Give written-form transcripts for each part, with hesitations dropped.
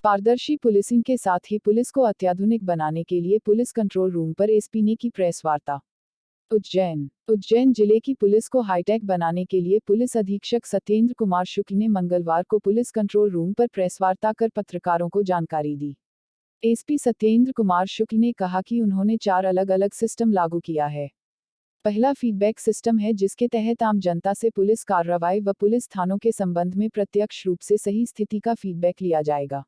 पारदर्शी पुलिसिंग के साथ ही पुलिस को अत्याधुनिक बनाने के लिए पुलिस कंट्रोल रूम पर एसपी ने की प्रेस वार्ता। उज्जैन जिले की पुलिस को हाईटेक बनाने के लिए पुलिस अधीक्षक सत्येंद्र कुमार शुक्ल ने मंगलवार को पुलिस कंट्रोल रूम पर प्रेस वार्ता कर पत्रकारों को जानकारी दी। एसपी सत्येंद्र कुमार शुक्ल ने कहा कि उन्होंने 4 अलग अलग सिस्टम लागू किया है। पहला फीडबैक सिस्टम है, जिसके तहत आम जनता से पुलिस कार्रवाई व पुलिस थानों के संबंध में प्रत्यक्ष रूप से सही स्थिति का फीडबैक लिया जाएगा।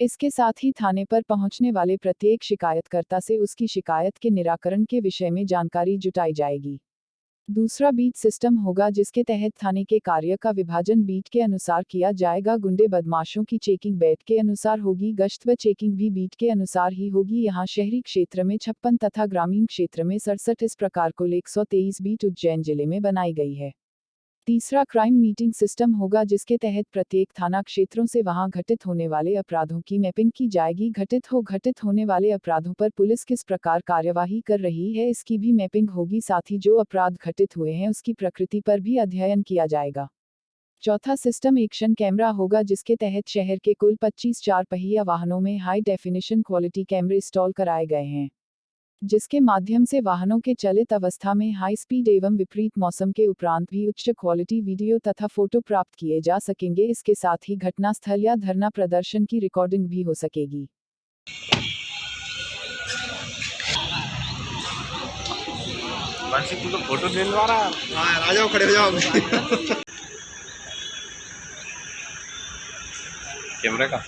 इसके साथ ही थाने पर पहुंचने वाले प्रत्येक शिकायतकर्ता से उसकी शिकायत के निराकरण के विषय में जानकारी जुटाई जाएगी। दूसरा बीट सिस्टम होगा, जिसके तहत थाने के कार्य का विभाजन बीट के अनुसार किया जाएगा। गुंडे बदमाशों की चेकिंग बेट के अनुसार होगी, गश्त व चेकिंग भी बीट के अनुसार ही होगी। यहाँ शहरी क्षेत्र में 56 तथा ग्रामीण क्षेत्र में 67 इस प्रकार कुल 123 बीट उज्जैन जिले में बनाई गई है। तीसरा क्राइम मीटिंग सिस्टम होगा, जिसके तहत प्रत्येक थाना क्षेत्रों से वहां घटित होने वाले अपराधों की मैपिंग की जाएगी। घटित होने वाले अपराधों पर पुलिस किस प्रकार कार्यवाही कर रही है, इसकी भी मैपिंग होगी। साथ ही जो अपराध घटित हुए हैं उसकी प्रकृति पर भी अध्ययन किया जाएगा। चौथा सिस्टम एक्शन कैमरा होगा, जिसके तहत शहर के कुल 25 4 पहिया वाहनों में हाई डेफिनेशन क्वालिटी कैमरे इंस्टॉल कराए गए हैं, जिसके माध्यम से वाहनों के चलित अवस्था में हाई स्पीड एवं विपरीत मौसम के उपरांत भी उच्च क्वालिटी वीडियो तथा फोटो प्राप्त किए जा सकेंगे। इसके साथ ही घटनास्थल या धरना प्रदर्शन की रिकॉर्डिंग भी हो सकेगी। तू तो फोटो दिलवा रहा है। हाँ, आ जाओ, खड़े हो जाओ। कैमरे का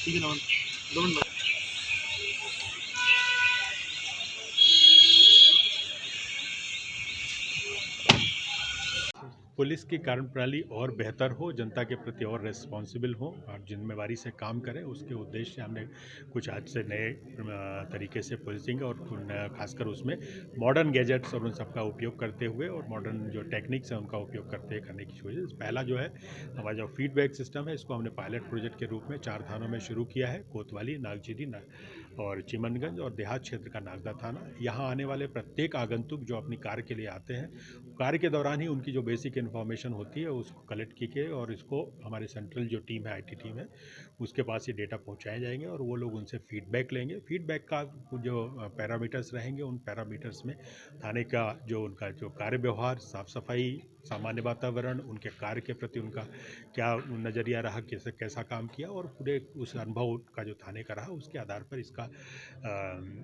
ठीक है, 2 मिनट। पुलिस की कार्यप्रणाली और बेहतर हो, जनता के प्रति और रिस्पॉन्सिबल हो और जिम्मेवारी से काम करें, उसके उद्देश्य से हमने कुछ आज से नए तरीके से पुलिसिंग और खासकर उसमें मॉडर्न गैजेट्स और उन सब का उपयोग करते हुए और मॉडर्न जो टेक्निक्स हैं उनका उपयोग करने की कोशिश। पहला जो है हमारा जो फीडबैक सिस्टम है, इसको हमने पायलट प्रोजेक्ट के रूप में 4 थानों में शुरू किया है। कोतवाली, नागजीरी और चिमनगंज और देहात क्षेत्र का नागदा थाना। यहाँ आने वाले प्रत्येक आगंतुक जो अपनी कार्य के लिए आते हैं, कार्य के दौरान ही उनकी जो बेसिक इन्फॉर्मेशन होती है उसको कलेक्ट की और इसको हमारे सेंट्रल जो टीम है, आईटी टीम है, उसके पास ये डेटा पहुंचाए जाएंगे और वो लोग उनसे फीडबैक लेंगे। फीडबैक का जो पैरामीटर्स रहेंगे, उन पैरामीटर्स में थाने का उनका जो कार्य व्यवहार, साफ सफाई, सामान्य वातावरण, उनके कार्य के प्रति उनका क्या नज़रिया रहा, कैसा काम किया और पूरे उस अनुभव का जो थाने का रहा, उसके आधार पर इसका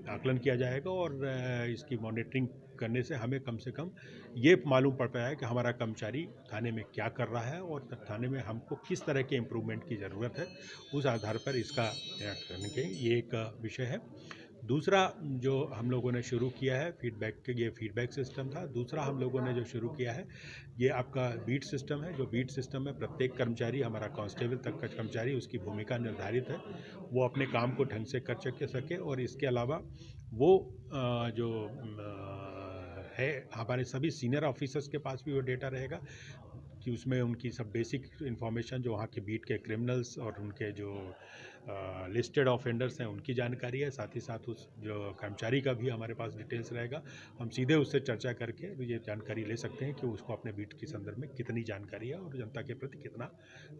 आकलन किया जाएगा। और इसकी मॉनिटरिंग करने से हमें कम से कम ये मालूम पड़ पाया है कि हमारा कर्मचारी थाने में क्या कर रहा है और थाने में हमको किस तरह के इम्प्रूवमेंट की ज़रूरत है, उस आधार पर इसका करने के ये एक विषय है। दूसरा जो हम लोगों ने शुरू किया है ये फीडबैक सिस्टम था। दूसरा हम लोगों ने जो शुरू किया है ये आपका बीट सिस्टम है। जो बीट सिस्टम में प्रत्येक कर्मचारी, हमारा कांस्टेबल तक का कर्मचारी, उसकी भूमिका निर्धारित है, वो अपने काम को ढंग से कर सके और इसके अलावा वो जो है हमारे सभी सीनियर ऑफिसर्स के पास भी वो डेटा रहेगा कि उसमें उनकी सब बेसिक इन्फॉर्मेशन, जो वहाँ के बीट के क्रिमिनल्स और उनके जो लिस्टेड ऑफेंडर्स हैं उनकी जानकारी है। साथ ही साथ उस जो कर्मचारी का भी हमारे पास डिटेल्स रहेगा। हम सीधे उससे चर्चा करके ये जानकारी ले सकते हैं कि उसको अपने बीट के संदर्भ में कितनी जानकारी है और जनता के प्रति कितना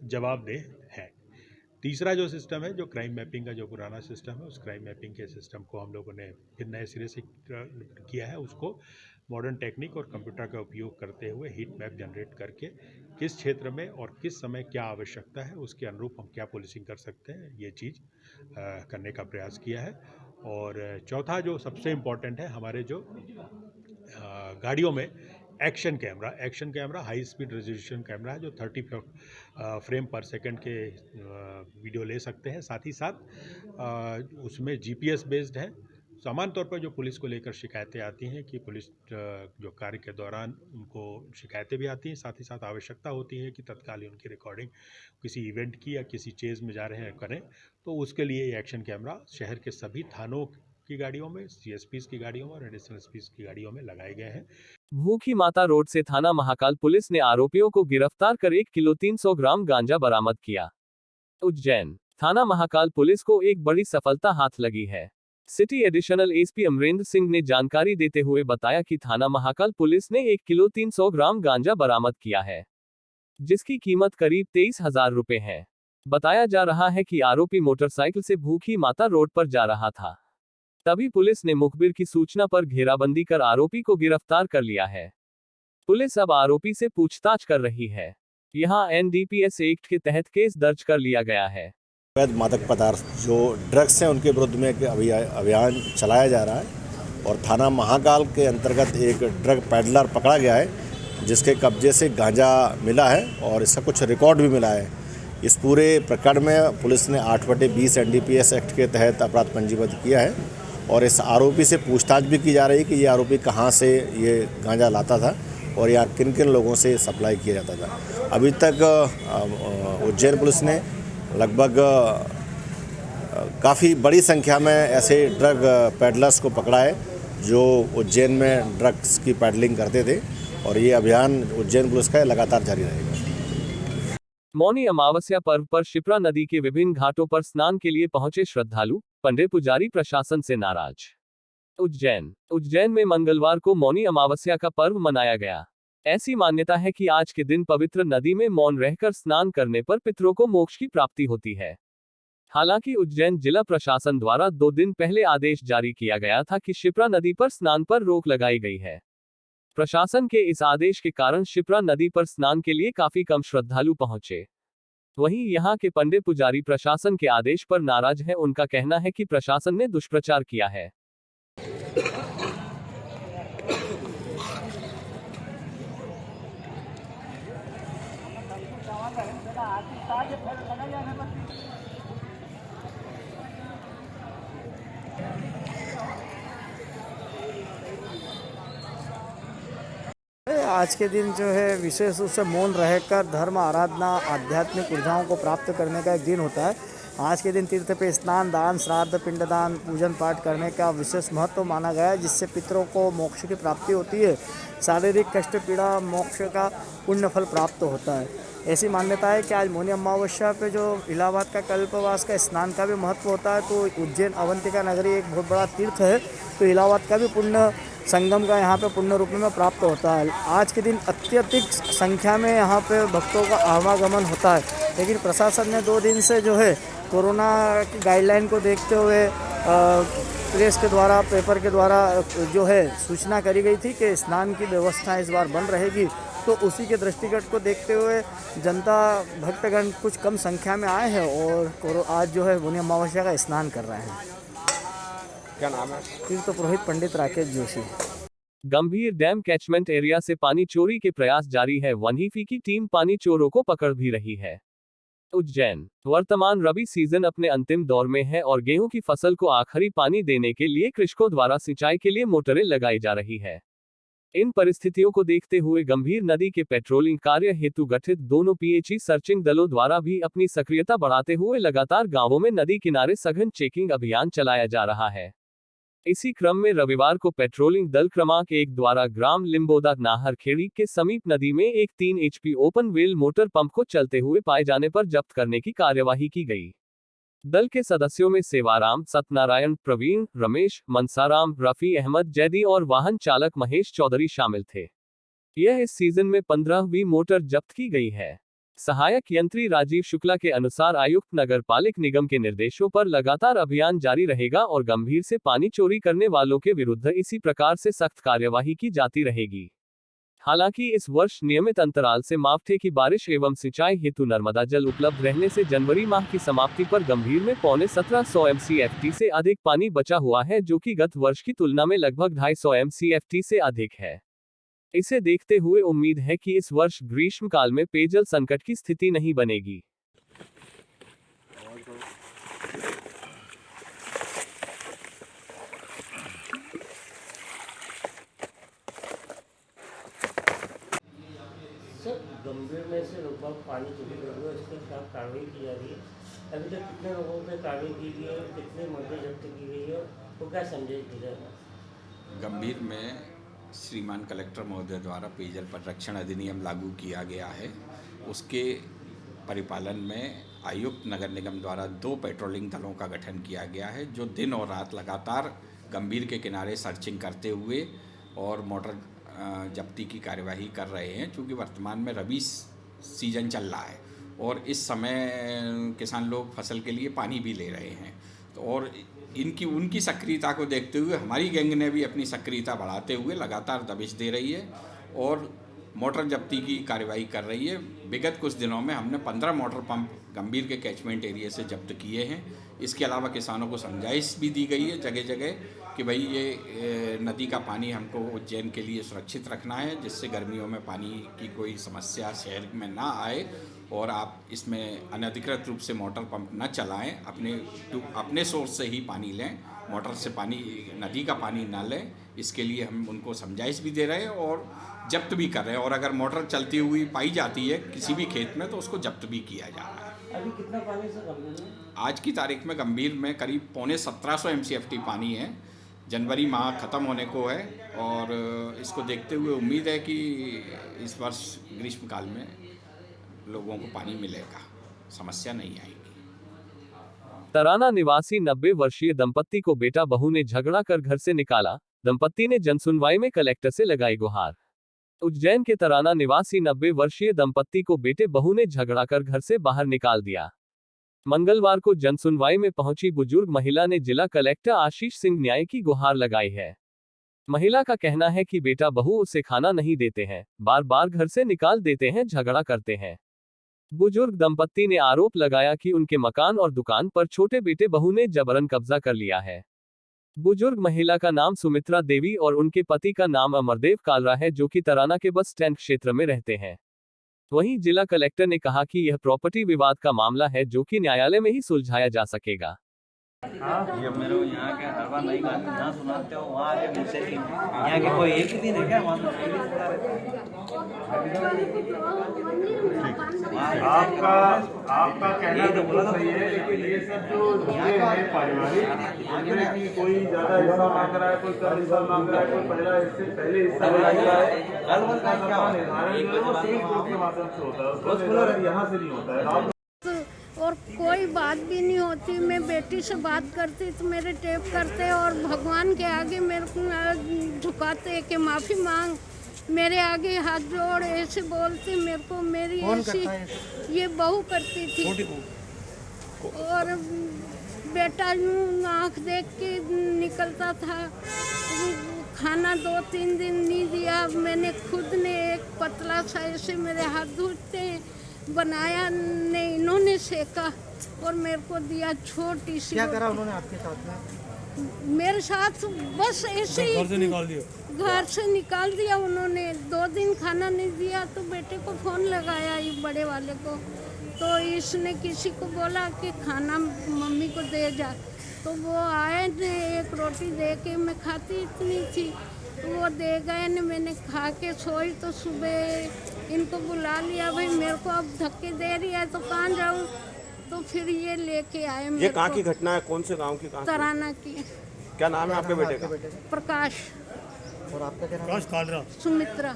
जवाबदेह है। तीसरा जो सिस्टम है, जो क्राइम मैपिंग का जो पुराना सिस्टम है, उस क्राइम मैपिंग के सिस्टम को हम लोगों ने फिर नए सिरे से किया है। उसको मॉडर्न टेक्निक और कंप्यूटर का उपयोग करते हुए हीट मैप जनरेट करके किस क्षेत्र में और किस समय क्या आवश्यकता है, उसके अनुरूप हम क्या पुलिसिंग कर सकते हैं, ये चीज़ करने का प्रयास किया है। और चौथा जो सबसे इम्पॉर्टेंट है, हमारे जो गाड़ियों में action camera high speed resolution camera है, जो 30 फ्रेम पर सेकंड के वीडियो ले सकते हैं। साथ ही साथ उसमें जीपीएस बेस्ड है। सामान्य तौर पर जो पुलिस को लेकर शिकायतें आती हैं कि पुलिस जो कार्य के दौरान उनको शिकायतें भी आती हैं, साथ ही साथ आवश्यकता होती है कि तत्काल उनकी रिकॉर्डिंग किसी इवेंट की या किसी चेज़ में जा रहे हैं करें, तो उसके लिए ये एक्शन कैमरा शहर के सभी थानों की गाड़ियों में, सीएसपीज की गाड़ियों में और एडिशनल एसपीज की गाड़ियों में लगाए गए हैं। भूखी माता रोड से थाना महाकाल पुलिस ने आरोपियों को गिरफ्तार कर 1 किलो 300 ग्राम गांजा बरामद किया। उज्जैन थाना महाकाल पुलिस को एक बड़ी सफलता हाथ लगी है। City additional SP Amrendra Singh ने जानकारी देते हुए बताया कि थाना महाकाल पुलिस ने 1 किलो 300 ग्राम गांजा बरामद किया है, जिसकी कीमत करीब 23,000 रुपए है। बताया जा रहा है कि आरोपी मोटरसाइकिल से भूखी माता रोड पर जा रहा था, तभी पुलिस ने मुखबिर की सूचना पर घेराबंदी कर आरोपी को गिरफ्तार कर लिया है। पुलिस अब आरोपी से पूछताछ कर रही है। यहां एनडीपीएस एक्ट के तहत केस दर्ज कर लिया गया है। अवैध मादक पदार्थ जो ड्रग्स हैं उनके विरुद्ध में एक अभियान चलाया जा रहा है और थाना महाकाल के अंतर्गत एक ड्रग पैडलर पकड़ा गया है, जिसके कब्जे से गांजा मिला है और इसका कुछ रिकॉर्ड भी मिला है। इस पूरे प्रकरण में पुलिस ने 8/20 एनडीपीएस एक्ट के तहत अपराध पंजीबद्ध किया है और इस आरोपी से पूछताछ भी की जा रही है कि ये आरोपी कहाँ से ये गांजा लाता था और या किन किन लोगों से सप्लाई किया जाता था। अभी तक उज्जैन पुलिस ने लगभग काफ़ी बड़ी संख्या में ऐसे ड्रग पैडलर्स को पकड़ा है जो उज्जैन में ड्रग्स की पैडलिंग करते थे और ये अभियान उज्जैन पुलिस का लगातार जारी रहेगा। मौनी अमावस्या पर्व पर शिप्रा नदी के विभिन्न घाटों पर स्नान के लिए पहुंचे श्रद्धालु, पंडे पुजारी प्रशासन से नाराज। उज्जैन में मंगलवार को मौनी अमावस्या का पर्व मनाया गया। ऐसी मान्यता है कि आज के दिन पवित्र नदी में मौन रहकर स्नान करने पर पितरों को मोक्ष की प्राप्ति होती है। हालांकि उज्जैन जिला प्रशासन द्वारा 2 दिन पहले आदेश जारी किया गया था कि शिप्रा नदी पर स्नान पर रोक लगाई गई है। प्रशासन के इस आदेश के कारण शिप्रा नदी पर स्नान के लिए काफी कम श्रद्धालु पहुंचे। वहीं यहां के पंडे पुजारी प्रशासन के आदेश पर नाराज हैं। उनका कहना है कि प्रशासन ने दुष्प्रचार किया है। आज के दिन जो है विशेष रूप से मौन रहकर धर्म आराधना आध्यात्मिक ऊर्जाओं को प्राप्त करने का एक दिन होता है। आज के दिन तीर्थ पे स्नान, दान, श्राद्ध, पिंडदान, पूजन पाठ करने का विशेष महत्व माना गया है, जिससे पितरों को मोक्ष की प्राप्ति होती है। शारीरिक कष्ट पीड़ा मोक्ष का पुण्य फल प्राप्त होता है। ऐसी मान्यता है कि आज मौनी अमावस्या पे जो इलाहाबाद का कल्पवास का स्नान का भी महत्व होता है, तो उज्जैन अवंतिका नगरी एक बहुत बड़ा तीर्थ है, तो इलाहाबाद का भी पुण्य संगम का यहाँ पे पुण्य रूप में प्राप्त होता है। आज के दिन अत्यधिक संख्या में यहाँ पे भक्तों का आवागमन होता है, लेकिन प्रशासन ने 2 दिन से जो है कोरोना की गाइडलाइन को देखते हुए प्रेस के द्वारा, पेपर के द्वारा जो है सूचना करी गई थी कि स्नान की व्यवस्था इस बार बंद रहेगी, तो उसी के दृष्टिगत को देखते हुए जनता भक्तगण कुछ कम संख्या में आए हैं और आज जो है मौनी अमावस्या का स्नान कर रहे हैं। क्या नाम है? तीर्थ पुरोहित पंडित राकेश जोशी। गंभीर डैम कैचमेंट एरिया से पानी चोरी के प्रयास जारी है। वनहीफी की टीम पानी चोरों को पकड़ भी रही है। उज्जैन वर्तमान रबी सीजन अपने अंतिम दौर में है और गेहूं की फसल को आखिरी पानी देने के लिए कृषकों द्वारा सिंचाई के लिए मोटरें लगाई जा रही है। इन परिस्थितियों को देखते हुए गंभीर नदी के पेट्रोलिंग कार्य हेतु गठित दोनों पीएचई सर्चिंग दलों द्वारा भी अपनी सक्रियता बढ़ाते हुए लगातार गांवों में नदी किनारे सघन चेकिंग अभियान चलाया जा रहा है। इसी क्रम में रविवार को पेट्रोलिंग दल क्रमांक 1 द्वारा ग्राम लिम्बोदा नाहरखेड़ी के समीप नदी में एक 3 HP open wheel motor pump को चलते हुए पाए जाने पर जब्त करने की कार्यवाही की गई। दल के सदस्यों में सेवाराम, सत्यनारायण, प्रवीण, रमेश, मनसाराम, रफी अहमद, जैदी और वाहन चालक महेश चौधरी शामिल थे। यह इस सीजन में 15वीं मोटर जब्त की गई है। सहायक यंत्री राजीव शुक्ला के अनुसार आयुक्त नगर पालिक निगम के निर्देशों पर लगातार अभियान जारी रहेगा और गंभीर से पानी चोरी करने वालों के विरुद्ध इसी प्रकार से सख्त कार्यवाही की जाती रहेगी। हालांकि इस वर्ष नियमित अंतराल से मावठे की बारिश एवं सिंचाई हेतु नर्मदा जल उपलब्ध रहने से जनवरी माह की समाप्ति पर गंभीर में 1750 MCFT से अधिक पानी बचा हुआ है, जो कि गत वर्ष की तुलना में लगभग 250 MCFT से अधिक है। इसे देखते हुए उम्मीद है कि इस वर्ष ग्रीष्मकाल में पेयजल संकट की स्थिति नहीं बनेगी। गंभीर में से लगभग पानी चोरी कर रहे हैं, इसके खिलाफ कार्रवाई की जा रही है। अभी तक कितने लोगों पर कार्रवाई की गई है, कितने मोटर जब्त की गई है, तो क्या संदेश दिया जाएगा? गंभीर में श्रीमान कलेक्टर महोदय द्वारा पेयजल परिरक्षण अधिनियम लागू किया गया है। उसके परिपालन में आयुक्त नगर निगम द्वारा 2 पेट्रोलिंग दलों का गठन किया गया है, जो दिन और रात लगातार गंभीर के किनारे सर्चिंग करते हुए और मोटर जब्ती की कार्यवाही कर रहे हैं। चूँकि वर्तमान में रबी सीजन चल रहा है और इस समय किसान लोग फसल के लिए पानी भी ले रहे हैं, तो और उनकी सक्रियता को देखते हुए हमारी गैंग ने भी अपनी सक्रियता बढ़ाते हुए लगातार दबिश दे रही है और मोटर जब्ती की कार्यवाही कर रही है। विगत कुछ दिनों में हमने 15 मोटर पंप गंभीर के कैचमेंट एरिया से जब्त किए हैं। इसके अलावा किसानों को समझाइश भी दी गई है जगह जगह कि भाई ये नदी का पानी हमको उज्जैन के लिए सुरक्षित रखना है, जिससे गर्मियों में पानी की कोई समस्या शहर में ना आए और आप इसमें अनधिकृत रूप से मोटर पंप न चलाएं, अपने सोर्स से ही पानी लें, मोटर से पानी नदी का पानी ना लें। इसके लिए हम उनको समझाइश भी दे रहे हैं और जब्त भी कर रहे हैं, और अगर मोटर चलती हुई पाई जाती है किसी भी खेत में तो उसको जब्त भी किया जा रहा है। अभी कितना पानी से गंभीर है? आज की तारीख में गंभीर में करीब 1750 MCFT पानी है। जनवरी माह ख़त्म होने को है और इसको देखते हुए उम्मीद है कि इस वर्ष ग्रीष्मकाल में लोगों को पानी मिलेगा, समस्या नहीं आएगी। तराना निवासी 90 वर्षीय दंपत्ति को बेटा बहू ने झगड़ा कर घर से निकाला। दंपत्ति ने जनसुनवाई में कलेक्टर से लगाई गुहार। उज्जैन के तराना निवासी 90 वर्षीय दंपत्ति को बेटे बहू ने झगड़ा कर घर से बाहर निकाल दिया। मंगलवार को जनसुनवाई में पहुंची बुजुर्ग महिला ने जिला कलेक्टर आशीष सिंह न्याय की गुहार लगाई है। महिला का कहना है कि बेटा बहू उसे खाना नहीं देते हैं, बार बार घर से निकाल देते हैं, झगड़ा करते हैं। बुजुर्ग दंपत्ति ने आरोप लगाया कि उनके मकान और दुकान पर छोटे बेटे बहू ने जबरन कब्जा कर लिया है। बुजुर्ग महिला का नाम सुमित्रा देवी और उनके पति का नाम अमरदेव कालरा है, जो कि तराना के बस स्टैंड क्षेत्र में रहते हैं। वहीं जिला कलेक्टर ने कहा कि यह प्रॉपर्टी विवाद का मामला है, जो कि न्यायालय में ही सुलझाया जा सकेगा। ये मेरे को यहाँ के हर बार नई कहानी यहाँ सुनाते हो, वहाँ आके मुझसे कि यहाँ के कोई एक ही दिन है क्या वहाँ आपका कहना तो बहुत सही है, लेकिन ये सब जो है पारिवारिक, कि कोई ज्यादा हिस्सा मांग रहा है, कोई कम हिस्सा मांग रहा है, कोई पहले हिस्सा मांग रहा है, निर्धारण जो सिविल कोर्ट के माध्यम से होता है, उसको यहाँ से नहीं होता है। और कोई बात भी नहीं होती। मैं बेटी से बात करती तो मेरे टेप करते और भगवान के आगे मेरे को झुकाते कि माफ़ी मांग, मेरे आगे हाथ जोड़ ऐसे बोलते मेरे को। मेरी ऐसी ये बहू करती थी और बेटा आँख देख के निकलता था। खाना 2-3 दिन नहीं दिया। मैंने खुद ने एक पतला सा ऐसे मेरे हाथ धोते बनाया, ने इन्होंने सेका और मेरे को दिया छोटी सी। क्या करा उन्होंने आपके साथ में? मेरे साथ बस ऐसे ही घर से निकाल दिया उन्होंने। 2 दिन खाना नहीं दिया तो बेटे को फ़ोन लगाया, ये बड़े वाले को, तो इसने किसी को बोला कि खाना मम्मी को दे जा, तो वो आए ने एक रोटी दे के, मैं खाती इतनी थी, वो दे गए ने। मैंने खा के सोई तो सुबह इनको बुला लिया, भाई मेरे को अब धक्के दे रही है तो कहाँ जाऊँ, तो फिर ये लेके आए। ये कहाँ की घटना है, कौन से गांव की? तराना की। क्या नाम है आपके बेटे का? प्रकाश। और आपका क्या नाम? सुमित्रा।